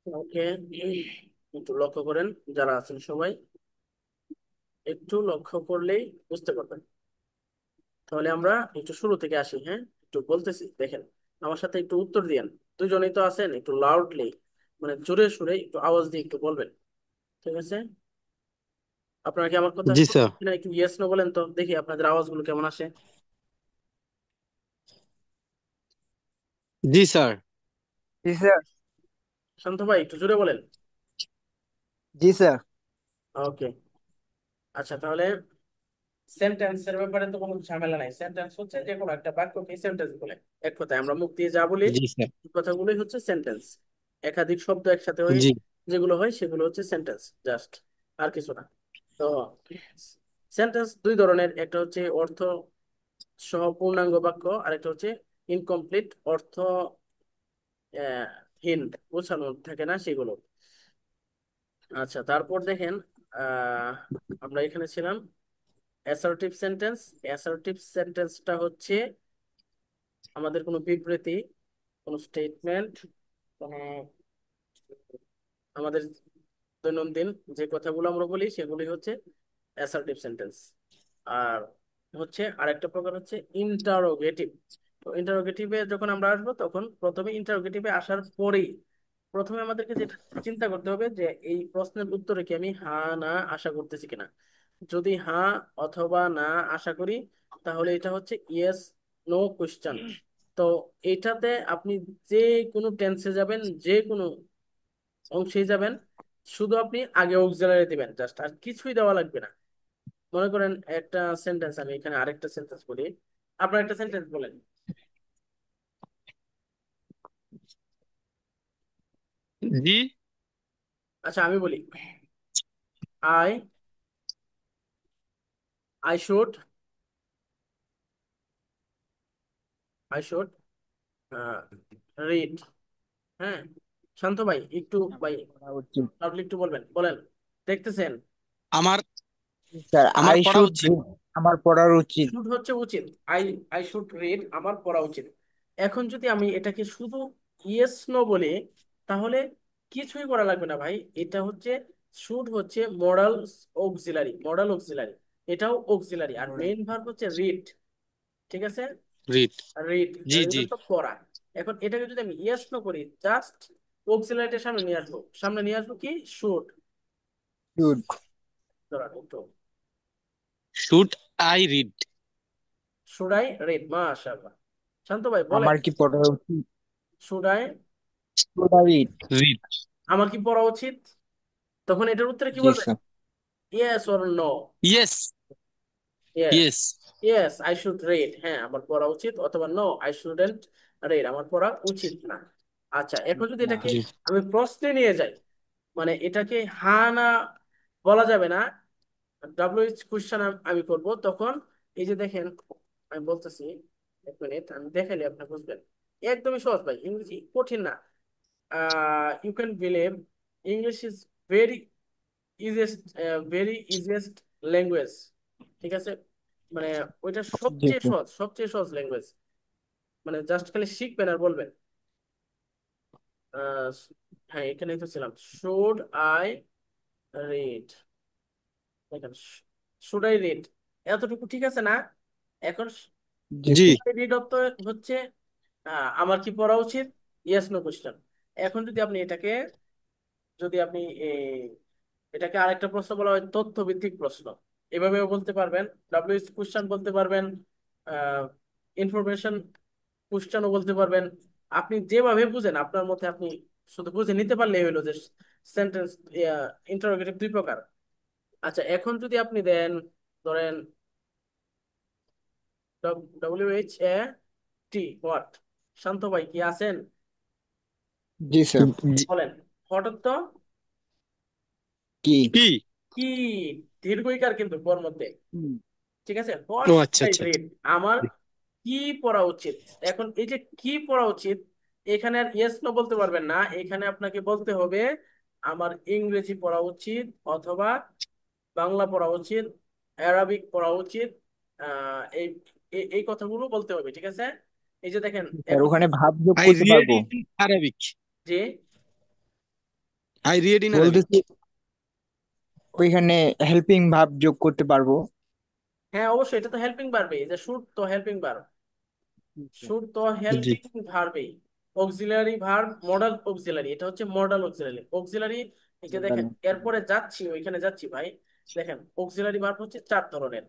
ওকে, একটু লক্ষ্য করেন, যারা আছেন সবাই একটু লক্ষ্য করলেই বুঝতে পারবেন। তাহলে আমরা একটু শুরু থেকে আসি, হ্যাঁ? একটু বলতেছি, দেখেন, আমার সাথে একটু উত্তর দিয়েন। দুজনেই তো আছেন, একটু লাউডলি, মানে জোরে সুরে একটু আওয়াজ দিয়ে একটু বলবেন, ঠিক আছে? আপনারা কি আমার কথা জি স্যার। শুনছেন কিনা একটু ইয়েস নো বলেন তো, দেখি আপনাদের আওয়াজগুলো কেমন আসে। জি স্যার। জি স্যার। শান্ত ভাই একটু জোরে বলেন। জি স্যার। ওকে। আচ্ছা, তাহলে সেন্টেন্সের ব্যাপারে তো কোনো ঝামেলা নাই। সেন্টেন্স হচ্ছে যে কোনো একটা বাক্যকে সেন্টেন্স বলে। এক কথায় আমরা মুখ দিয়ে যা বলি জি স্যার। এই কথাগুলোই হচ্ছে সেন্টেন্স। একাধিক শব্দ একসাথে হয়ে জি। যেগুলো হয় সেগুলো হচ্ছে সেন্টেন্স, জাস্ট, আর কিছু না। তো সেন্টেন্স দুই ধরনের, একটা হচ্ছে অর্থ সহ পূর্ণাঙ্গ বাক্য, আর একটা হচ্ছে ইনকমপ্লিট, অর্থ আহ, হীন, বোঝানো থাকে না সেগুলো। আচ্ছা, তারপর দেখেন, আহ আমরা এখানে ছিলাম অ্যাসার্টিভ সেন্টেন্স। অ্যাসার্টিভ সেন্টেন্সটা হচ্ছে আমাদের কোনো বিবৃতি, কোনো স্টেটমেন্ট, কোনো আমাদের দৈনন্দিন যে কথাগুলো আমরা বলি সেগুলি হচ্ছে অ্যাসার্টিভ সেন্টেন্স। আর হচ্ছে আরেকটা প্রকার হচ্ছে ইন্টারোগেটিভ। তো ইন্টারোগেটিভে যখন আমরা আসবো তখন প্রথমে ইন্টারোগেটিভে আসার পরেই প্রথমে আমাদেরকে যেটা চিন্তা করতে হবে যে এই প্রশ্নের উত্তরে কি আমি হ্যাঁ না আশা করতেছি কিনা। যদি হ্যাঁ অথবা না আশা করি, তাহলে এটা হচ্ছে ইয়েস নো কোশ্চেন। তো এটাতে আপনি যে কোনো টেন্সে যাবেন, যে কোনো অংশেই যাবেন, শুধু আপনি আগে অক্সিলারি দিবেন, জাস্ট, আর কিছুই দেওয়া লাগবে না। মনে করেন একটা সেন্টেন্স, আমি এখানে আরেকটা সেন্টেন্স বলি, আপনার একটা সেন্টেন্স বলেন। জি। আচ্ছা, আমি বলি, I I should I should read. হ্যাঁ, শান্ত ভাই একটু, আমার ভাই পড়া উচিত। আপনি একটু বলবেন, বলেন, দেখতেছেন? আমার স্যার, আমার আই পড়া শুড উচিত। রিড। আমার পড়ার উচিত। শুড হচ্ছে উচিত, আই আই শুড রিড আমার পড়া উচিত। এখন যদি আমি এটাকে শুধু ইয়েস নো বলি, তাহলে কিছুই করা লাগবে না ভাই। এটা হচ্ছে শুড হচ্ছে মডাল অক্সিলারি, মডাল অক্সিলারি, এটাও অক্সিলারি, আর মেইন ভার্ব হচ্ছে রিড, ঠিক আছে? রিড। রিড, জি রিড জি। তো পড়া। এখন এটাকে যদি আমি ইয়েস নো করি, জাস্ট অক্সিলারিটার সামনে নিয়ে আসবো, সামনে নিয়ে আসবো কি শুড। শুড। ধরা একটু, should I read? Should I read, মাশাআল্লাহ। শান্ত ভাই বলেন, আমার কি পড়া উচিত? Should I, should I read? Read. আমার কি পড়া উচিত? তখন এটার উত্তরে কি জি বলবেন? Sir. Yes or no. Yes. Yes, yes. Yes I should read, হ্যাঁ আমার পড়া উচিত, অথবা নো আই শুডেন্ট রিড, আমার পড়া উচিত না। আচ্ছা, এখন যদি না। এটাকে জি। আমি প্রশ্নে নিয়ে যাই, মানে এটাকে হ্যাঁ না বলা যাবে না, ডাব্লিউএইচ কোশ্চেন আমি করব, তখন এই যে দেখেন, আমি বলতেছি, এক মিনিট আমি দেখাইলে আপনি বুঝবেন। একদমই সহজ ভাই, ইংরেজি কঠিন না। You can believe English is very easiest, very easiest language, ঠিক আছে? মানে ওইটা জি সবচেয়ে স্যার। সহজ, সবচেয়ে সহজ ল্যাঙ্গুয়েজ। মানে জাস্ট খালি শিখবেন আর বলবেন। আহ, হ্যাঁ, এখানেই তো ছিলাম, শুড আই রিড। দেখেন, শুড আই রিড, এতটুকু ঠিক আছে না? এখন জি জি। শুড আই রিড অর্থ হচ্ছে আমার কি পড়া উচিত, ইয়েস নো কোশ্চেন। এখন যদি আপনি এটাকে, যদি আপনি এটাকে আরেকটা প্রশ্ন বলা হয় তথ্য ভিত্তিক প্রশ্ন, এভাবেও বলতে পারবেন, ডাব্লিউএইচ কোশ্চেন বলতে পারবেন, ইনফরমেশন কোশ্চেনও বলতে পারবেন। আপনি যেভাবে বুঝেন আপনার মতে, আপনি শুধু বুঝে নিতে পারলেই হলো যে সেন্টেন্স, ইন্টারোগেটিভ দুই প্রকার। আচ্ছা, এখন যদি আপনি দেন, ধরেন WH হোয়াট, শান্ত ভাই কি আছেন? জি স্যার। জি। বলেন, হঠাৎ তো কি? কি? কি, দীর্ঘইকার কিন্তু ওর মধ্যে, হুম। ঠিক আছে? হোয়াট ও শুড আচ্ছা আই আচ্ছা। রিড, আমার কি পড়া উচিত। এখন এই যে কি পড়া উচিত, এখানে আর ইয়েস নো বলতে পারবেন না, এখানে আপনাকে বলতে হবে আমার ইংরেজি পড়া উচিত, অথবা বাংলা পড়া উচিত, অ্যারাবিক পড়া উচিত। এই এই এই কথাগুলো বলতে হবে, ঠিক আছে? এই যে দেখেন স্যার, এখন, ওখানে ভাব যোগ আই করতে রিড পারবো? In Arabic. যে আই রিড ইন আরবিক। বলতেছি ওইখানে হেল্পিং ভার্ব যোগ করতে পারবো। হ্যাঁ অবশ্যই, এটা তো হেল্পিং ভার্বে, যে শুড তো হেল্পিং ভার্ব, শুড তো জি হেল্পিং ভার্বে। অক্সিলারি ভার্ব মডাল অক্সিলারি, এটা হচ্ছে মডাল অক্সিলারি। অক্সিলারি এই যে দেখেন, এরপরে যাচ্ছি ওইখানে যাচ্ছি ভাই। দেখেন অক্সিলারি ভার্ব হচ্ছে 4 ধরনের: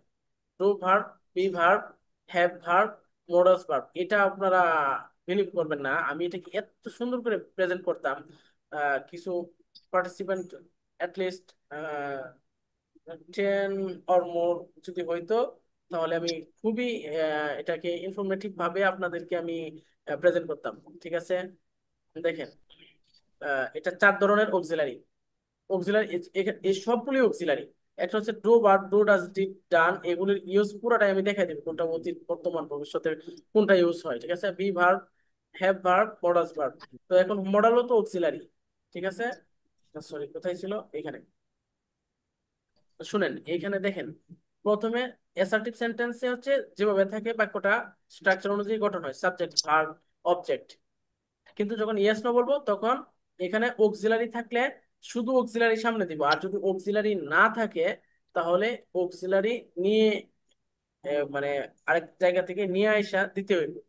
to verb, be verb, have verb, modals verb. এটা আপনারা বিলিভ করবেন না, আমি এটাকে এত সুন্দর করে প্রেজেন্ট করতাম। কিছু পার্টিসিপেন্ট অ্যাটলিস্ট 10 অর মোর যদি হইতো, তাহলে আমি খুবই এটাকে ইনফরমেটিভ ভাবে আপনাদেরকে আমি প্রেজেন্ট করতাম। ঠিক আছে, দেখেন এটা 4 ধরনের অক্সিলারি। অক্সিলারি এই সবগুলি অক্সিলারি। একটা হচ্ছে do verb, do, does, did, done, এগুলির ইউজ পুরোটাই আমি দেখাই দেবো, কোনটা অতীত, বর্তমান, ভবিষ্যতে কোনটা ইউজ হয়। ঠিক আছে, B verb, have verb, modus verb. তো এখন মডালও তো অক্সিলারি। ঠিক আছে, সরি কোথায় ছিল, এখানে শুনেন। এইখানে দেখেন, প্রথমে অ্যাসার্টিভ সেন্টেন্সে হচ্ছে যেভাবে থাকে বাক্যটা স্ট্রাকচার অনুযায়ী গঠন হয়, সাবজেক্ট, ভার্ব, অবজেক্ট। কিন্তু যখন ইয়েস নো বলবো তখন এখানে অক্সিলারি থাকলে শুধু অক্সিলারি সামনে দিব, আর যদি অক্সিলারি না থাকে তাহলে অক্সিলারি নিয়ে মানে আরেক জায়গা থেকে নিয়ে আইসা দিতে হইবে।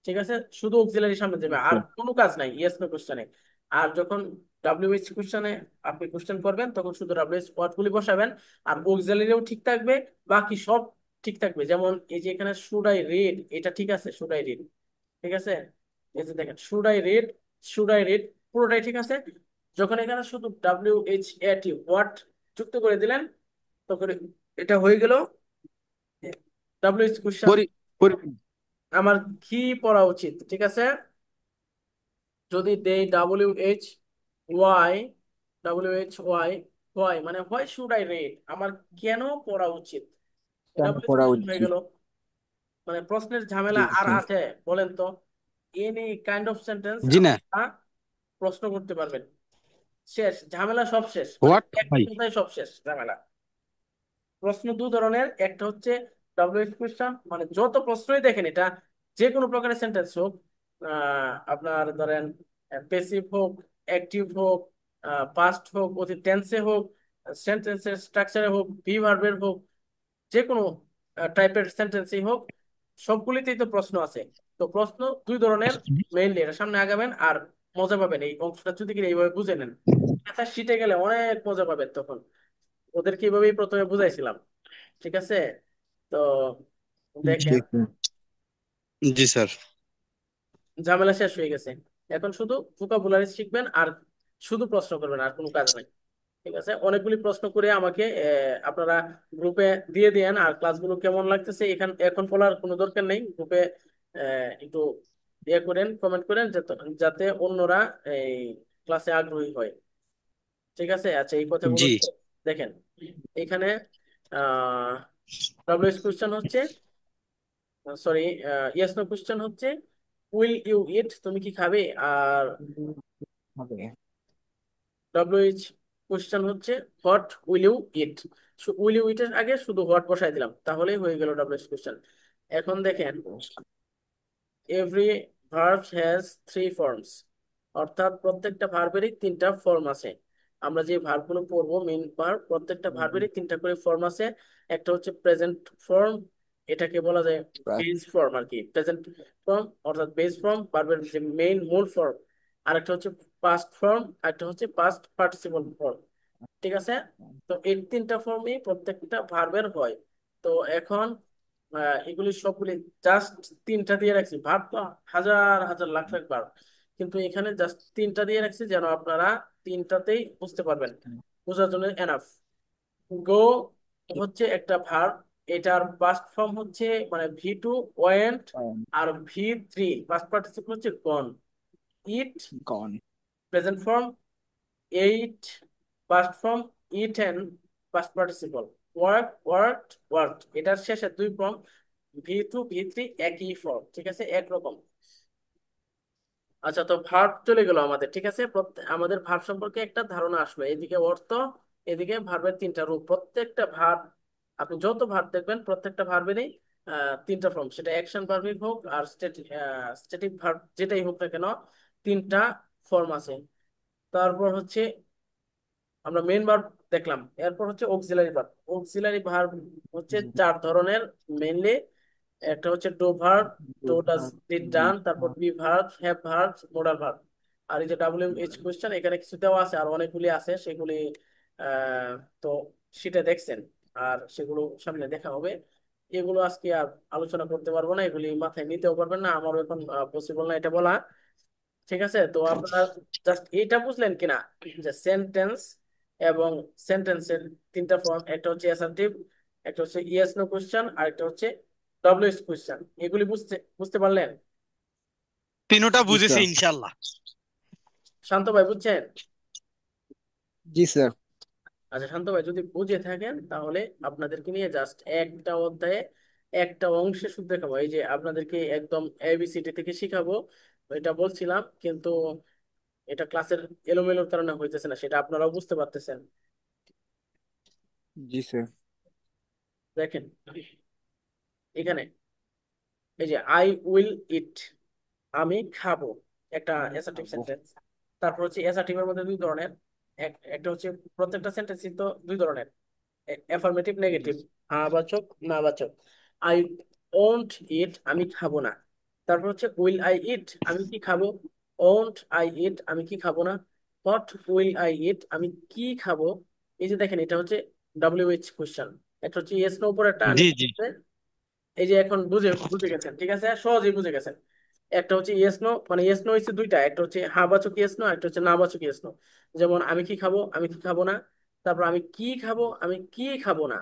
ঠিক আছে, শুধু অক্সিলারি সামনে যাবে, আর কোনো কাজ নাই ইয়েস নো কোশ্চেনে। আর যখন ডাব্লিউএইচ কোশ্চেনে আপনি কোশ্চেন করবেন তখন শুধু ডাব্লিউএইচ ওয়ার্ডগুলি বসাবেন, আর অক্সিলারিও ঠিক থাকবে, বাকি সব ঠিক থাকবে। যেমন এই যে এখানে শুড আই রিড, এটা ঠিক আছে, শুড আই রিড। ঠিক আছে, এই যে দেখেন should I read, should I read, পুরোটাই ঠিক আছে। যখন এখানে শুধু WHAT হোয়াট যুক্ত করে দিলেন তখন এটা হয়ে গেল ডাব্লিউএইচ কোশ্চেন। পরি পরি আমার কি পড়া উচিত? ঠিক আছে, যদি দেই WHY, WHY, হোয়াই মানে হোয়াই শুড আই রিড, আমার কেন পড়া উচিত, কেন ডাব্লিউএইচ পড়া কোশ্চেন হয়ে উচিত? গেল। মানে প্রশ্নের জি ঝামেলা আর জি। আছে বলেন তো? এনি কাইন্ড অফ সেন্টেন্স জি না। আপনারা প্রশ্ন করতে পারবেন, শেষ ঝামেলা, সব শেষ, মানে হোয়াট এক ভাই? কথায় সব শেষ ঝামেলা। প্রশ্ন 2 ধরনের, একটা হচ্ছে ডাব্লিউএইচ কোশ্চেন, মানে যত প্রশ্নই দেখেন এটা যে কোনো প্রকারের সেন্টেন্স হোক, আপনার ধরেন পেসিভ হোক, অ্যাক্টিভ হোক, পাস্ট হোক, অতীত টেন্সে হোক, সেন্টেন্সের স্ট্রাকচারে হোক, ভি ভার্বের হোক, যে কোনো টাইপের সেন্টেন্সই হোক, সবগুলিতেই তো প্রশ্ন আছে। তো প্রশ্ন 2 ধরনের মেইনলি, এটা সামনে আগাবেন আর মজা পাবেন। এই অংশটা যদি কিনা এইভাবে বুঝে নেন, আচ্ছা শিটে গেলে অনেক মজা পাবেন তখন। ওদেরকে এইভাবেই প্রথমে বুঝাইছিলাম। ঠিক আছে, তো জি দেখেন জি। জি স্যার। ঝামেলা শেষ হয়ে গেছে। এখন শুধু ভোকাবুলারি শিখবেন আর শুধু প্রশ্ন করবেন, আর কোনো কাজ নাই। ঠিক আছে, অনেকগুলি প্রশ্ন করে আমাকে আপনারা গ্রুপে দিয়ে দেন। আর ক্লাসগুলো কেমন লাগতেছে এখন বলার কোনো দরকার নেই, গ্রুপে একটু ইয়ে করেন, কমেন্ট করেন, যাতে যাতে অন্যরা এই ক্লাসে আগ্রহী হয়। ঠিক আছে, আচ্ছা এই কথাগুলো জি দেখেন। এখানে আহ ডাব্লিউএইচ কোশ্চেন হচ্ছে, সরি, ইয়েস নো কোশ্চেন হচ্ছে উইল ইউ ইট, তুমি কি খাবে? আর হবে। ডব্লিউএইচ কোশ্চেন হচ্ছে what will you eat. Will you ইটের আগে শুধু হোয়াট বসাই দিলাম, তাহলেই হয়ে গেল ডব্লিউএইচ কোশ্চেন। এখন দেখেন, এভরি ভার্ব হ্যাজ 3 ফর্মস, অর্থাৎ প্রত্যেকটা ভার্বেরই 3টা ফর্ম আছে। আমরা যে ভার্বগুলো পড়বো মেইন ভার্ব, প্রত্যেকটা ভার্বেরই 3টা করে ফর্ম আছে। একটা হচ্ছে প্রেজেন্ট ফর্ম, এটাকে বলা যায় বেস ফর্ম আর কি, প্রেজেন্ট ফর্ম অর্থাৎ বেস ফর্ম, ভার্বের যে মেইন মূল ফর্ম। আরেকটা হচ্ছে পাস্ট ফর্ম, আরেকটা হচ্ছে পাস্ট পার্টিসিপল ফর্ম। ঠিক আছে, তো এই 3টা ফর্মই প্রত্যেকটা ভার্বের হয়। তো এখন এগুলি সবগুলি জাস্ট 3টা দিয়ে রাখছি, ভার্ব তো হাজার হাজার লাখ লাখ ভার্ব, কিন্তু এখানে জাস্ট 3টা দিয়ে রাখছি যেন আপনারা 3টাতেই বুঝতে পারবেন, বোঝার জন্য এনাফ। গো হচ্ছে একটা ভার্ব, এটার পাস্ট ফর্ম হচ্ছে মানে V2 ওয়েন্ট, আর V3 পাস্ট পার্টিসিপল হচ্ছে gone. Eat gone. Present form, ate past form, eaten past participle, work worked worked, এটার শেষে 2 ফর্ম, V2 V3 একই ফর্ম। ঠিক আছে, একরকম। আচ্ছা, তো ভার্ব চলে গেল আমাদের। ঠিক আছে, আমাদের ভার্ব সম্পর্কে একটা ধারণা আসলো, এদিকে অর্থ, এদিকে ভার্বের 3টা রূপ। প্রত্যেকটা ভার্ব, আপনি যত ভার্ব দেখবেন প্রত্যেকটা ভার্বেরই 3টা ফর্ম, সেটা অ্যাকশন ভার্বিক হোক আর স্ট্যাটিক ভার্ব যেটাই হোক না কেন, 3টা ফর্ম আছে। তারপর হচ্ছে আমরা মেইন ভার্ব দেখলাম, এরপর হচ্ছে অক্সিলারি ভার্ব। অক্সিলারি ভার্ব হচ্ছে জি। 4 ধরনের মেইনলি। একটা হচ্ছে do verb, do does did done, তারপর be verb, have verb, modal verb. আর এই যে WH কোশ্চেন এখানে কিছু দেওয়া আছে, আর অনেকগুলি আছে সেগুলি তো সেটা দেখছেন, আর সেগুলো সামনে দেখা হবে। এগুলো আজকে আর আলোচনা করতে পারবো না, এগুলি মাথায় নিতেও পারবেন না, আমারও এখন পসিবল না এটা বলা। ঠিক আছে, তো আপনারা জাস্ট এইটা বুঝলেন কিনা যে সেন্টেন্স এবং সেন্টেন্সের 3টা ফর্ম, একটা হচ্ছে অ্যাসার্টিভ, একটা হচ্ছে ইয়েস নো কোশ্চেন, আর একটা হচ্ছে ডব্লিউএস কোশ্চেন। এগুলি বুঝতে বুঝতে পারলেন? তিনোটা জি বুঝেছি স্যার। ইনশাল্লাহ। শান্ত ভাই বুঝছেন? জি স্যার। আচ্ছা শান্ত ভাই, যদি বুঝে থাকেন তাহলে আপনাদেরকে নিয়ে জাস্ট একটা অধ্যায়ে একটা অংশে শুধু দেখাবো। এই যে আপনাদেরকে একদম ABCD থেকে শিখাবো, এটা বলছিলাম, কিন্তু এটা ক্লাসের এলোমেলোর কারণে হইতেছে না, সেটা আপনারাও বুঝতে পারতেছেন। জি স্যার। দেখেন এখানে এই যে আই উইল ইট, আমি খাবো, একটা আমি অ্যাসার্টিভ খাবো। সেন্টেন্স। তারপর হচ্ছে অ্যাসার্টিভের মধ্যে 2 ধরনের। একটা হচ্ছে প্রত্যেকটা সেন্টেন্সই তো 2 ধরনের, অ্যাফার্মেটিভ জি নেগেটিভ, স্যার। হ্যাঁ বাচক না বাচক। আই ওন্ট ইট, আমি খাবো না। তারপর হচ্ছে উইল আই ইট, আমি কি খাবো। ওন্ট আই ইট, আমি কি খাবো না। হোয়াট উইল আই ইট, আমি কি খাবো। এই যে দেখেন এটা হচ্ছে WH কোশ্চেন। একটা হচ্ছে ইয়েস নো উপর একটা জি জি। এই যে এখন বুঝে বুঝে গেছেন, ঠিক আছে, সহজেই বুঝে গেছেন। একটা হচ্ছে ইয়েস নো, মানে ইয়েস নো হচ্ছে দুইটা, একটা হচ্ছে হ্যাঁ বাচক ইয়েস নো, একটা হচ্ছে না বাচক ইয়েস নো। যেমন আমি কি খাবো, আমি কি খাবো না। তারপর আমি কি খাবো, আমি কি খাবো না।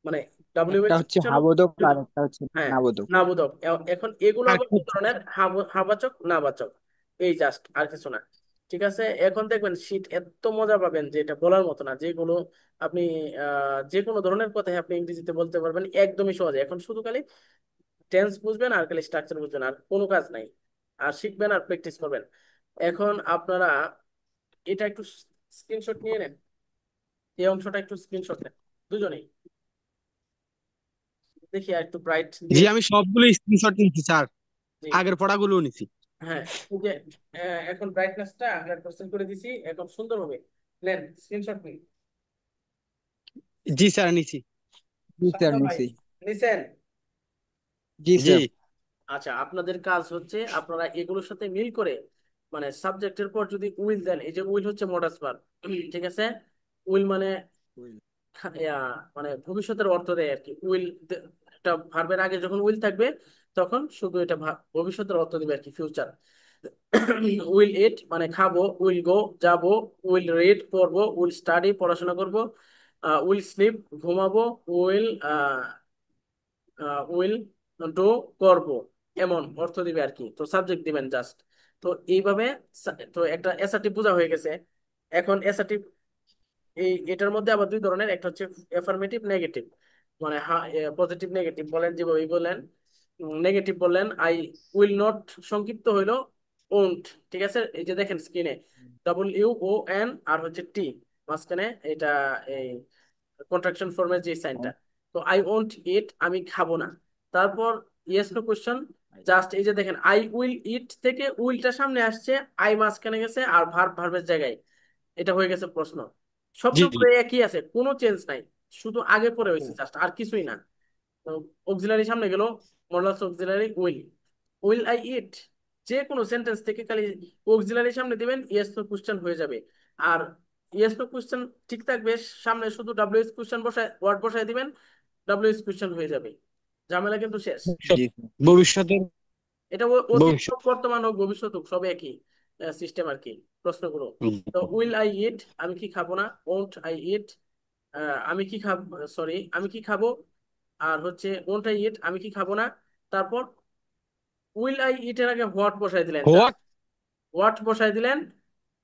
মানে একটা WH হচ্ছে কোশ্চেন। হাবোধক আর একটা হচ্ছে হ্যাঁ, নাবোধক। না বোধক। এখন এগুলো আর আবার 2 ধরনের, হাবাচক না বাচক। এই জাস্ট, আর কিছু না। ঠিক আছে, এখন দেখবেন শীট এত মজা পাবেন যে এটা বলার মতো না। যেগুলো আপনি যে কোনো ধরনের কথাই আপনি ইংরেজিতে বলতে পারবেন একদমই সহজে। এখন শুধু খালি টেন্স বুঝবেন আর খালি স্ট্রাকচার বুঝবেন, আর কোনো কাজ নাই। আর শিখবেন আর প্র্যাকটিস করবেন। এখন আপনারা এটা একটু স্ক্রিনশট নিয়ে নেন, এই অংশটা একটু স্ক্রিনশট নেন দুজনেই। দেখি আর একটু ব্রাইট জি, দিয়ে। আমি সবগুলো স্ক্রিনশট নিচ্ছি স্যার, জি, আগের পড়াগুলো নিছি। হ্যাঁ, এই যে এখন ব্রাইটনেসটা 100% করে দিছি, এখন সুন্দর হবে। নেন স্ক্রিনশট নিন। জি স্যার, নিছি। জি শান্ত স্যার ভাই, নিছি। নিছেন? জি জি স্যার। আচ্ছা, আপনাদের কাজ হচ্ছে আপনারা এগুলোর সাথে মিল করে, মানে সাবজেক্টের পর যদি উইল দেন, এই যে উইল হচ্ছে মোডাস ভার্ব, ঠিক আছে। উইল মানে মানে ভবিষ্যতের অর্থ দেয় আর কি। উইল একটা ভার্বের আগে যখন উইল থাকবে তখন শুধু এটা ভবিষ্যতের অর্থ দিবে আর কি, ফিউচার। উইল ইট মানে খাবো, উইল গো যাবো, উইল রিড পড়বো, উইল স্টাডি পড়াশোনা করবো, উইল স্লিপ ঘুমাবো, উইল উইল ডু করব, এমন অর্থ দিবে আর কি। তো সাবজেক্ট দিবেন জাস্ট। তো এইভাবে তো একটা অ্যাসার্টিভ বোঝা হয়ে গেছে। এখন অ্যাসার্টিভ এটার মধ্যে আবার 2 ধরনের, একটা হচ্ছে এফার্মেটিভ নেগেটিভ, মানে পজিটিভ নেগেটিভ বলেন যেভাবে বলেন। নেগেটিভ বললেন আই উইল নট, সংক্ষিপ্ত হইলো ওন্ট। ঠিক আছে, এই যে দেখেন স্ক্রিনে WON আর হচ্ছে টি মাঝখানে, এটা এই কন্ট্রাকশন ফর্মের যে সাইনটা। তো আই ওন্ট ইট, আমি খাবো না। তারপর ইয়েস নো কোশ্চেন, জাস্ট এই যে দেখেন আই উইল ইট থেকে উইলটা সামনে আসছে, আই মাঝখানে গেছে, আর ভার্বের জায়গায় এটা হয়ে গেছে প্রশ্ন। জি জি। শব্দগুলো একই আছে, কোনো চেঞ্জ নাই, শুধু আগে পরে হয়েছে জাস্ট, আর কিছুই না। তো অক্সিলারি সামনে গেল, modals auxiliary will. Will I eat, যে কোনো সেন্টেন্স থেকে খালি অক্সিলারি সামনে দিবেন, ইয়েস নো কোশ্চেন হয়ে যাবে। আর ইয়েস নো কোশ্চেন ঠিক থাকবে, সামনে শুধু WH কোশ্চেন বসায় ওয়ার্ড বসায় দিবেন, WH কোশ্চেন হয়ে যাবে। ঝামেলা কিন্তু শেষ। ভবিষ্যৎ, জি ভবিষ্যতের, এটা অতীত ভবিষ্যৎ। হোক বর্তমান হোক ভবিষ্যৎ হোক, সব একই সিস্টেম আর কি, প্রশ্নগুলো। তো উইল আই ইট, আমি কি খাবো না। ওন্ট আই ইট, আমি কি খাবো, সরি আমি কি খাবো। আর হচ্ছে ওন্ট আই ইট, আমি কি খাবো না। তারপর উইল আই ইট এর আগে হোয়াট বসাই দিলেন, হোয়াট। হোয়াট বসাই দিলেন,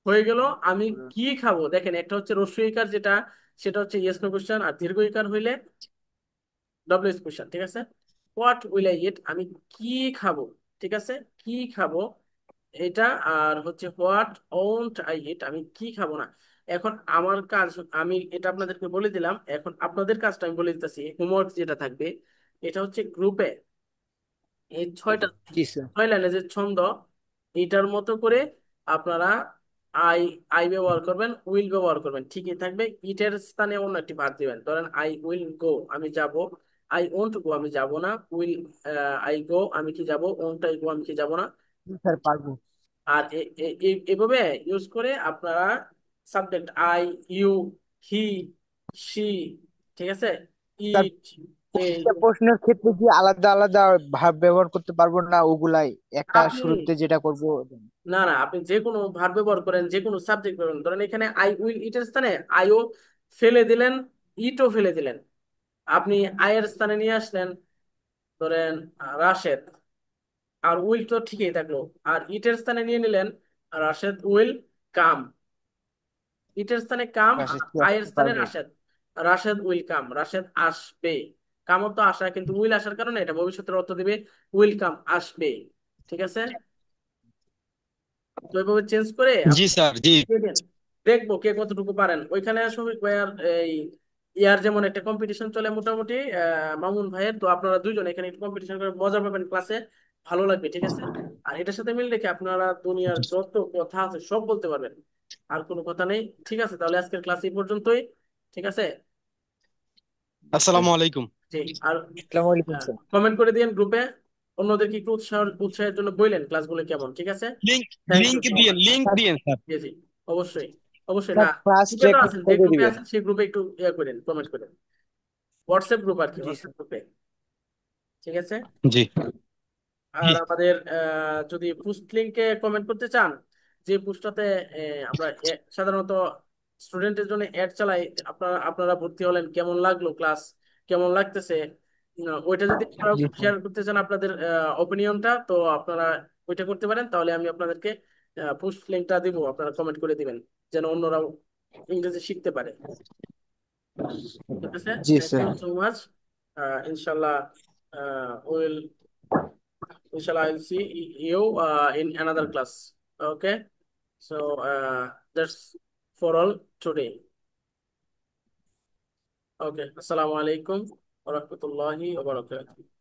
হয়ে গেল। আমি কি খাবো, দেখেন একটা হচ্ছে রস্বই ইকার যেটা, সেটা হচ্ছে ইয়েস নো কোশ্চেন, আর দীর্ঘ ইকার হইলে WH কোশ্চেন। ঠিক আছে, হোয়াট উইল আই ইট, আমি কি খাবো। ঠিক আছে, কি খাবো এটা। আর হচ্ছে হোয়াট ওন্ট আই ইট, আমি কি খাবো না। এখন আমার কাজ, আমি এটা আপনাদেরকে বলে দিলাম, এখন আপনাদের কাজটা আমি বলে দিতেছি। হোমওয়ার্ক যেটা থাকবে এটা হচ্ছে গ্রুপে এই জি স্যার। 6 লাইনে যে ছন্দ, এটার মতো করে আপনারা আই আই ব্যবহার করবেন, উইল ব্যবহার করবেন, ঠিকই থাকবে। ইটের স্থানে অন্য একটি ভার্ব দিবেন। ধরেন আই উইল গো, আমি যাব। আই ওন্ট গো, আমি যাব না। উইল আই গো, আমি কি যাব। ওন্ট আই গো, আমি কি যাব না। জি স্যার, পারবো। আর এভাবে ইউজ করে আপনারা subject I, you, he, she, ঠিক আছে, স্যার, ইট, এই প্রতিটা প্রশ্নের ক্ষেত্রে কি আলাদা আলাদা ভাব ব্যবহার করতে পারবো না ওগুলাই? একটা আপনি, শুরুতে যেটা করব। না না, আপনি যে কোনো ভার্ব ব্যবহার করেন, যে কোনো সাবজেক্ট ব্যবহার করেন। ধরেন এখানে আই উইল ইটের স্থানে আইও ফেলে দিলেন, ইটও ফেলে দিলেন। আপনি আয়ের স্থানে নিয়ে আসলেন ধরেন রাশেদ, আর উইল তো ঠিকই থাকলো। আর ইটের স্থানে নিয়ে নিলেন রাশেদ উইল কাম। ইটের স্থানে কাম, আর ক্লাসে কি আয়ের আসতে স্থানে পারবে? রাশেদ। রাশেদ উইল কাম, রাশেদ আসবে। কামও তো আসা, কিন্তু উইল আসার কারণে এটা ভবিষ্যতের অর্থ দিবে উইল কাম, আসবে। ঠিক আছে, তো এভাবে চেঞ্জ করে জি স্যার, জি। দেবেন। দেখবো কে কতটুকু পারেন। ওইখানে শফিক ভাইয়ার এই ইয়ার যেমন একটা কম্পিটিশন চলে মোটামুটি, মামুন ভাইয়ের, তো আপনারা দুইজন এখানে একটু কম্পিটিশন করে মজা পাবেন ক্লাসে, ভালো লাগবে। ঠিক আছে, আর এটার সাথে মিল রেখে আপনারা দুনিয়ার যত কথা আছে সব বলতে পারবেন, আর কোনো কথা নেই। ঠিক আছে, তাহলে আজকের ক্লাস এই পর্যন্তই। ঠিক আছে, আসসালামু আলাইকুম। জি। আর আসসালামু আলাইকুম স্যার। কমেন্ট করে দিন গ্রুপে, অন্যদেরকে একটু উৎসাহের জন্য বললেন ক্লাসগুলো কেমন। ঠিক আছে, link thank you link so দিয়েন, মাচ। লিংক স্যার, দিয়েন স্যার। জি জি, অবশ্যই, অবশ্যই। না, স্যার ফার্স্ট গ্রুপে তো রেকর্ড আছেন, যে কবে গ্রুপে দিবেন? আছেন সেই গ্রুপে একটু ইয়ে করেন, কমেন্ট করেন। হোয়াটসঅ্যাপ গ্রুপ আর কি, জি হোয়াটসঅ্যাপ স্যার। গ্রুপে। ঠিক আছে, জি জি। আর আমাদের যদি পোস্ট লিঙ্কে কমেন্ট করতে চান, যে পোস্টটাতে আমরা সাধারণত স্টুডেন্টের জন্য অ্যাড চালাই, আপনারা আপনারা ভর্তি হলেন, কেমন লাগলো ক্লাস, কেমন লাগতেছে, ওইটা যদি জি স্যার। শেয়ার করতে চান আপনাদের ওপিনিয়নটা, তো আপনারা ওইটা করতে পারেন। তাহলে আমি আপনাদেরকে পোস্ট লিঙ্কটা দিব, আপনারা কমেন্ট করে দিবেন, যেন অন্যরাও ইংরেজি শিখতে পারে। ঠিক আছে, জি thank sir. You so much. ইনশাল্লাহ, will inshallah I'll see you in another class. Okay, so that's for all today. Okay, assalamu alaikum wa rahmatullahi wa barakatuh.